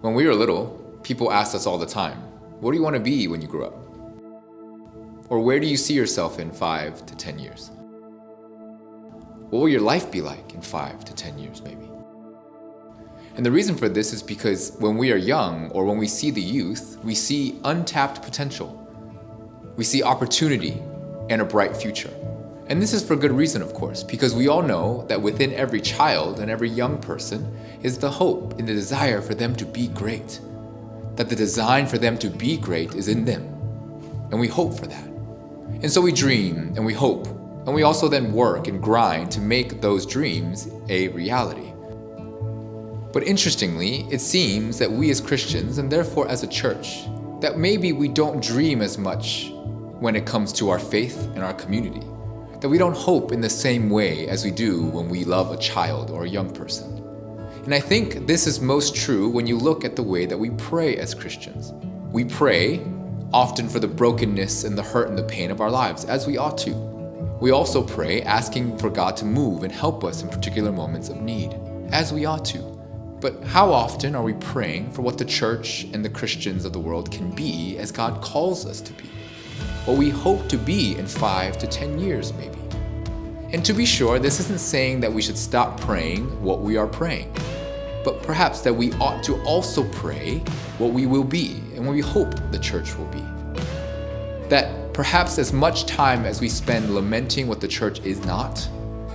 When we were little, people asked us all the time, what do you want to be when you grow up? Or where do you see yourself in 5 to 10 years? What will your life be like in 5 to 10 years maybe? And the reason for this is because when we are young, or when we see the youth, we see untapped potential. We see opportunity and a bright future. And this is for good reason, of course, because we all know that within every child and every young person is the hope and the desire for them to be great. That the design for them to be great is in them. And we hope for that. And so we dream and we hope, and we also then work and grind to make those dreams a reality. But interestingly, it seems that we as Christians, and therefore as a church, that maybe we don't dream as much when it comes to our faith and our community. That we don't hope in the same way as we do when we love a child or a young person. And I think this is most true when you look at the way that we pray as Christians. We pray often for the brokenness and the hurt and the pain of our lives, as we ought to. We also pray asking for God to move and help us in particular moments of need, as we ought to. But how often are we praying for what the church and the Christians of the world can be as God calls us to be? What we hope to be in 5 to 10 years maybe. And to be sure, this isn't saying that we should stop praying what we are praying, but perhaps that we ought to also pray what we will be and what we hope the church will be. That perhaps as much time as we spend lamenting what the church is not,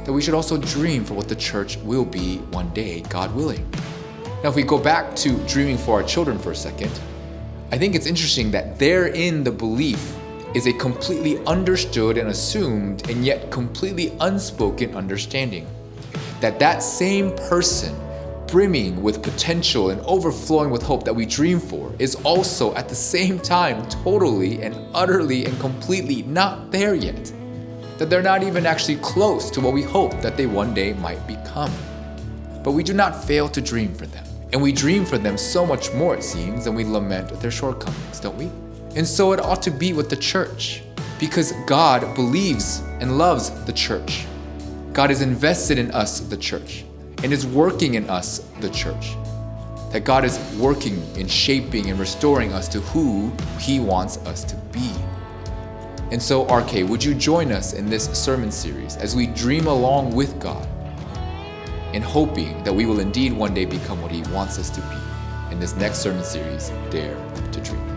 that we should also dream for what the church will be one day, God willing. Now, if we go back to dreaming for our children for a second, I think it's interesting that therein the belief is a completely understood and assumed and yet completely unspoken understanding. That same person brimming with potential and overflowing with hope that we dream for is also at the same time totally and utterly and completely not there yet. That they're not even actually close to what we hope that they one day might become. But we do not fail to dream for them. And we dream for them so much more, it seems, than we lament their shortcomings, don't we? And so it ought to be with the church, because God believes and loves the church. God is invested in us, the church, and is working in us, the church. That God is working in shaping and restoring us to who He wants us to be. And so, Arche, would you join us in this sermon series as we dream along with God, in hoping that we will indeed one day become what He wants us to be. In this next sermon series, Dare to Dream.